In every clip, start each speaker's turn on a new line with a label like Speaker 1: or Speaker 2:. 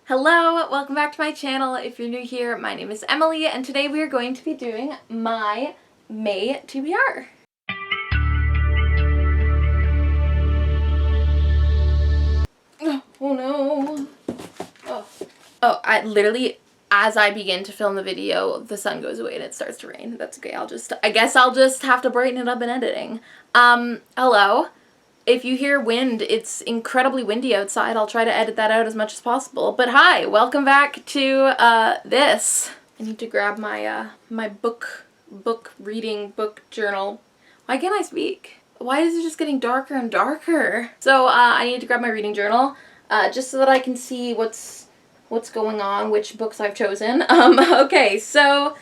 Speaker 1: Hello, welcome back to my channel. If you're new here, my name is Emily, and today we are going to be doing my May TBR. Oh no. Oh, I literally, as I begin to film the video, the sun goes away and it starts to rain. That's okay, I guess I'll just have to brighten it up in editing. Hello. If you hear wind, it's incredibly windy outside. I'll try to edit that out as much as possible. But hi, welcome back to this. I need to grab my my book journal. Why can't I speak? Why is it just getting darker and darker? So I need to grab my reading journal just so that I can see what's going on, which books I've chosen. Okay, so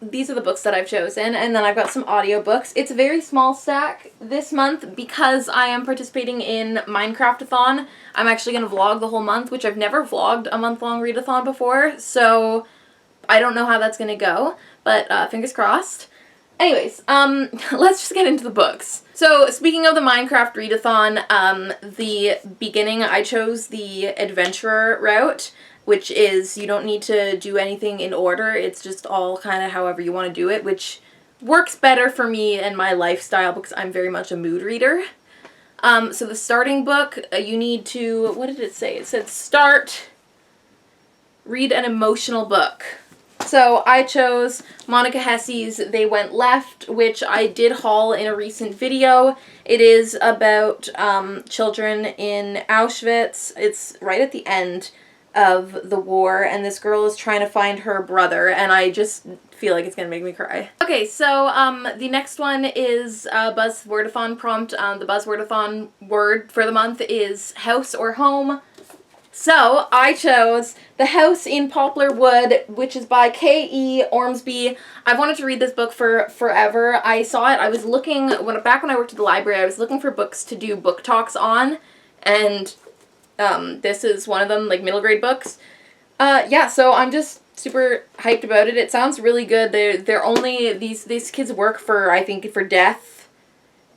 Speaker 1: these are the books that I've chosen, and then I've got some audiobooks. It's a very small stack this month because I am participating in Minecraft-a-thon. I'm actually going to vlog the whole month, which I've never vlogged a month-long readathon before, so I don't know how that's going to go, but fingers crossed. Anyways, let's just get into the books. So, speaking of the Minecraft readathon, the beginning I chose the adventurer route, which is you don't need to do anything in order, it's just all kind of however you want to do it, which works better for me and my lifestyle because I'm very much a mood reader. So the starting book, you need to, what did it say? It said start, read an emotional book. So I chose Monica Hesse's They Went Left, which I did haul in a recent video. It is about children in Auschwitz. It's right at the end of the war, and this girl is trying to find her brother, and I just feel like it's gonna make me cry. Okay, so the next one is a Buzzwordathon prompt. The Buzzwordathon word for the month is house or home. So I chose The House in Poplar Wood, which is by K.E. Ormsby. I've wanted to read this book for forever. I saw it, I was looking, back when I worked at the library, I was looking for books to do book talks on, and this is one of them, like middle grade books. Yeah, so I'm just super hyped about it. It sounds really good. They're only, these kids work for, I think, for death.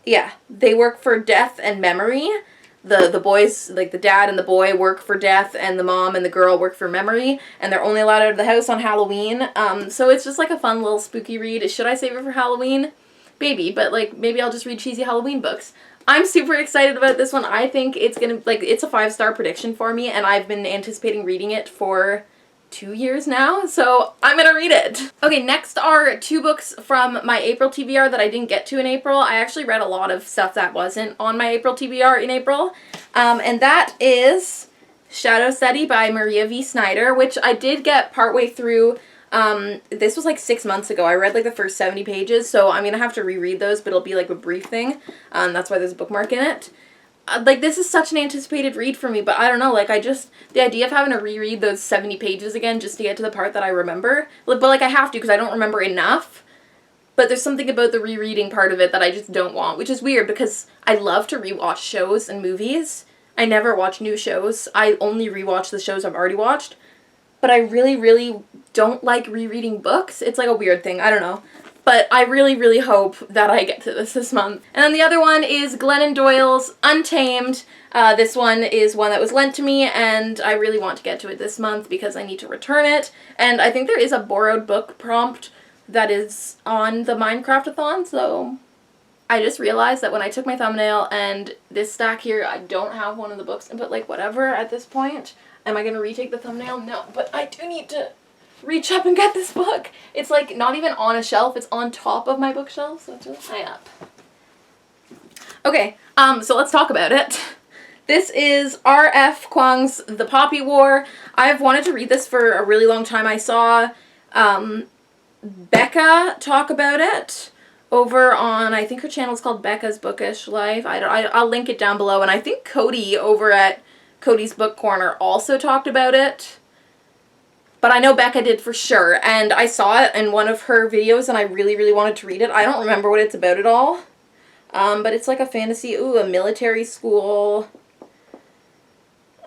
Speaker 1: Yeah, they work for death and memory. The boys, like the dad and the boy, work for death, and the mom and the girl work for memory, and they're only allowed out of the house on Halloween. So it's just like a fun little spooky read. Should I save it for Halloween? Maybe, but like maybe I'll just read cheesy Halloween books. I'm super excited about this one. I think it's gonna, like, it's a 5-star prediction for me, and I've been anticipating reading it for 2 years now, so I'm gonna read it. Okay, next are 2 books from my April TBR that I didn't get to in April. I actually read a lot of stuff that wasn't on my April TBR in April, and that is Shadow Study by Maria V. Snyder, which I did get partway through. This was like 6 months ago. I read like the first 70 pages, so I'm gonna have to reread those, but it'll be like a brief thing. That's why there's a bookmark in it. Like, this is such an anticipated read for me, but I don't know, like, the idea of having to reread those 70 pages again just to get to the part that I remember, but like I have to because I don't remember enough, but there's something about the rereading part of it that I just don't want, which is weird because I love to rewatch shows and movies. I never watch new shows. I only rewatch the shows I've already watched. But I really, really don't like rereading books. It's like a weird thing. I don't know. But I really, really hope that I get to this month. And then the other one is Glennon Doyle's Untamed. This one is one that was lent to me, and I really want to get to it this month because I need to return it. And I think there is a borrowed book prompt that is on the Minecraft-a-thon, so I just realized that when I took my thumbnail and this stack here, I don't have one of the books, but like whatever at this point. Am I going to retake the thumbnail? No, but I do need to reach up and get this book. It's like not even on a shelf, it's on top of my bookshelf, so it's really high up. Okay, so let's talk about it. This is R.F. Kuang's The Poppy War. I've wanted to read this for a really long time. I saw Becca talk about it over on, I think her channel is called Becca's Bookish Life. I'll link it down below, and I think Cody over at Cody's Book Corner also talked about it, but I know Becca did for sure, and I saw it in one of her videos and I really, really wanted to read it. I don't remember what it's about at all, but it's like a fantasy, a military school.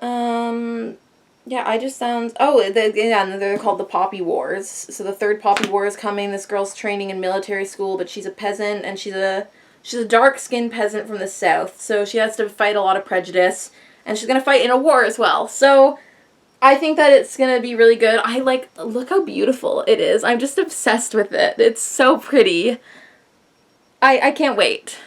Speaker 1: Yeah, I just sounds, they're called the Poppy Wars. So the 3rd Poppy War is coming. This girl's training in military school, but she's a peasant, and she's a dark-skinned peasant from the south, so she has to fight a lot of prejudice. And she's going to fight in a war as well. So I think that it's gonna be really good. Look how beautiful it is. I'm just obsessed with it. It's so pretty. I can't wait.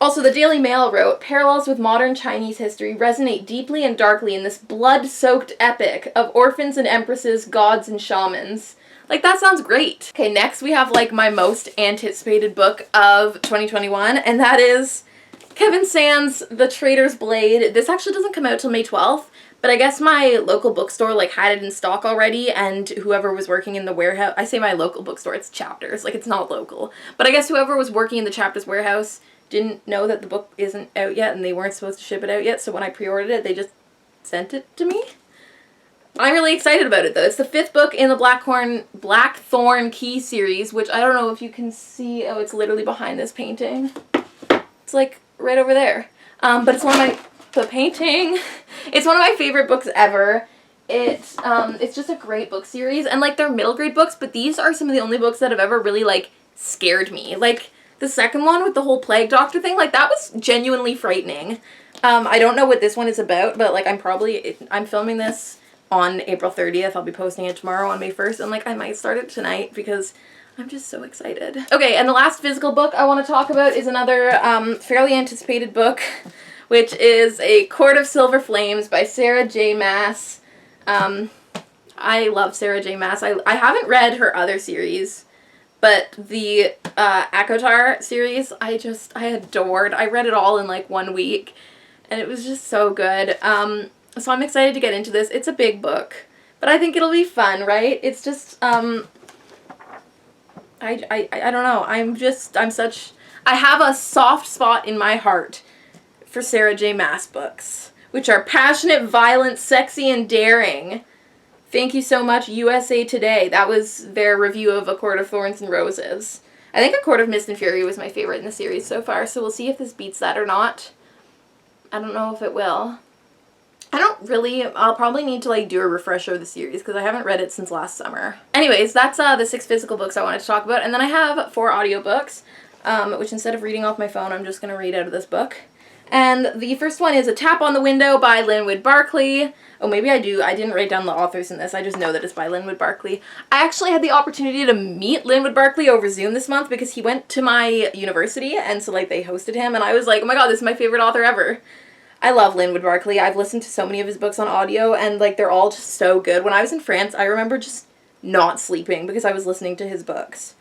Speaker 1: Also, the Daily Mail wrote, parallels with modern Chinese history resonate deeply and darkly in this blood-soaked epic of orphans and empresses, gods and shamans. Like, that sounds great. Okay, next we have, like, my most anticipated book of 2021, and that is Kevin Sands' The Traitor's Blade. This actually doesn't come out till May 12th, but I guess my local bookstore, like, had it in stock already, and whoever was working in the warehouse, I say my local bookstore, it's Chapters, like, it's not local, but I guess whoever was working in the Chapters warehouse didn't know that the book isn't out yet, and they weren't supposed to ship it out yet, so when I pre-ordered it, they just sent it to me. I'm really excited about it, though. It's the 5th book in the Blackthorn Key series, which I don't know if you can see. Oh, it's literally behind this painting. It's, like, right over there. But it's one of my... The painting. It's one of my favorite books ever. It's just a great book series, and, like, they're middle grade books, but these are some of the only books that have ever really, like, scared me. Like, the second one with the whole plague doctor thing, like, that was genuinely frightening. I don't know what this one is about, but, like, I'm filming this on April 30th. I'll be posting it tomorrow on May 1st, and, like, I might start it tonight because I'm just so excited. Okay, and the last physical book I want to talk about is another fairly anticipated book, which is A Court of Silver Flames by Sarah J. Maas. I love Sarah J. Maas. I haven't read her other series, but the ACOTAR series, I adored. I read it all in, like, 1 week, and it was just so good. So I'm excited to get into this. It's a big book, but I think it'll be fun, right? It's just, I don't know. I have a soft spot in my heart for Sarah J. Maas books, which are passionate, violent, sexy, and daring. Thank you so much, USA Today. That was their review of A Court of Thorns and Roses. I think A Court of Mist and Fury was my favorite in the series so far, so we'll see if this beats that or not. I don't know if it will. I'll probably need to, like, do a refresher of the series because I haven't read it since last summer. Anyways, that's the 6 physical books I wanted to talk about, and then I have 4 audiobooks, which instead of reading off my phone, I'm just going to read out of this book. And the first one is A Tap on the Window by Linwood Barclay. Oh, maybe I didn't write down the authors in this. I just know that it's by Linwood Barclay. I actually had the opportunity to meet Linwood Barclay over Zoom this month because he went to my university, and so, like, they hosted him, and I was like, oh my god, this is my favorite author ever. I love Linwood Barclay. I've listened to so many of his books on audio, and, like, they're all just so good. When I was in France, I remember just not sleeping because I was listening to his books.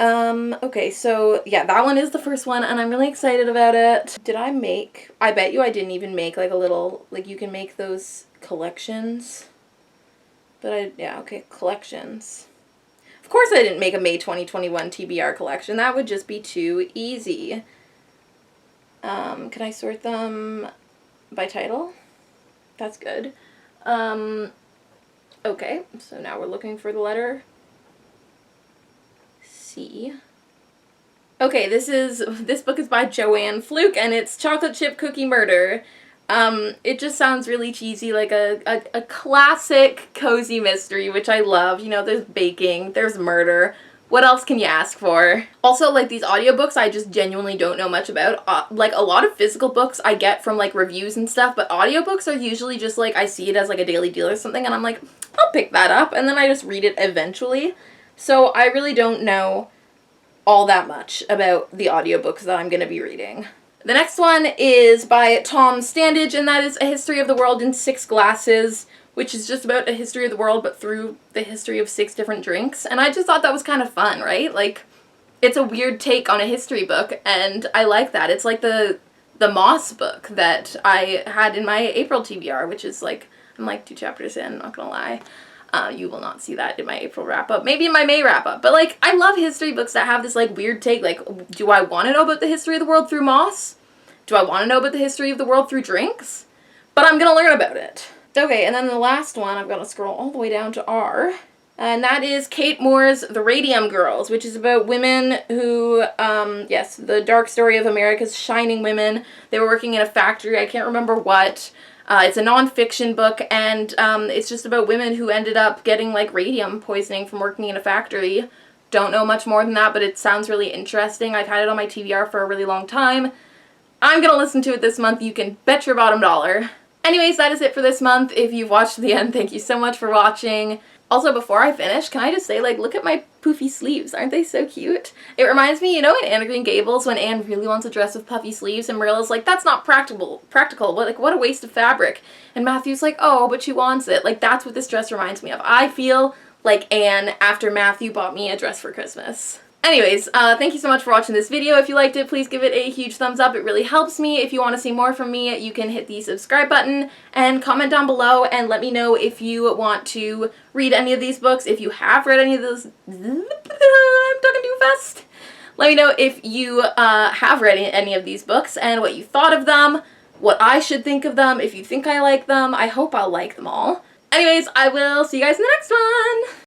Speaker 1: Okay, so, yeah, that one is the first one, and I'm really excited about it. I bet you I didn't even make, like, a little, like, you can make those collections. But yeah, okay, collections. Of course I didn't make a May 2021 TBR collection. That would just be too easy. Can I sort them by title? That's good. Okay, so now we're looking for the letter C. Okay, this book is by Joanne Fluke, and it's Chocolate Chip Cookie Murder. It just sounds really cheesy, like a classic cozy mystery, which I love. You know, there's baking, there's murder. What else can you ask for? Also, like, these audiobooks I just genuinely don't know much about. Like, a lot of physical books I get from, like, reviews and stuff, but audiobooks are usually just, like, I see it as, like, a daily deal or something, and I'm like, I'll pick that up, and then I just read it eventually. So I really don't know all that much about the audiobooks that I'm going to be reading. The next one is by Tom Standage, and that is A History of the World in 6 Glasses, which is just about a history of the world, but through the history of 6 different drinks. And I just thought that was kind of fun, right? Like, it's a weird take on a history book, and I like that. It's like the Moss book that I had in my April TBR, which is, like, I'm like 2 chapters in, not gonna lie. You will not see that in my April wrap-up. Maybe in my May wrap-up. But, like, I love history books that have this, like, weird take. Like, do I want to know about the history of the world through Moss? Do I want to know about the history of the world through drinks? But I'm gonna learn about it. Okay, and then the last one, I've got to scroll all the way down to R, and that is Kate Moore's The Radium Girls, which is about women who, yes, the dark story of America's shining women. They were working in a factory, I can't remember what. It's a non-fiction book, and it's just about women who ended up getting, like, radium poisoning from working in a factory. Don't know much more than that, but it sounds really interesting. I've had it on my TBR for a really long time. I'm gonna listen to it this month, you can bet your bottom dollar. Anyways, that is it for this month. If you've watched to the end, thank you so much for watching. Also, before I finish, can I just say, like, look at my poofy sleeves. Aren't they so cute? It reminds me, you know, in Anne of Green Gables, when Anne really wants a dress with puffy sleeves, and Marilla's like, that's not practical, but like, what a waste of fabric. And Matthew's like, oh, but she wants it. Like, that's what this dress reminds me of. I feel like Anne after Matthew bought me a dress for Christmas. Anyways, thank you so much for watching this video. If you liked it, please give it a huge thumbs up. It really helps me. If you want to see more from me, you can hit the subscribe button and comment down below and let me know if you want to read any of these books. If you have read any of those... I'm talking too fast. Let me know if you have read any of these books and what you thought of them, what I should think of them, if you think I like them. I hope I'll like them all. Anyways, I will see you guys in the next one!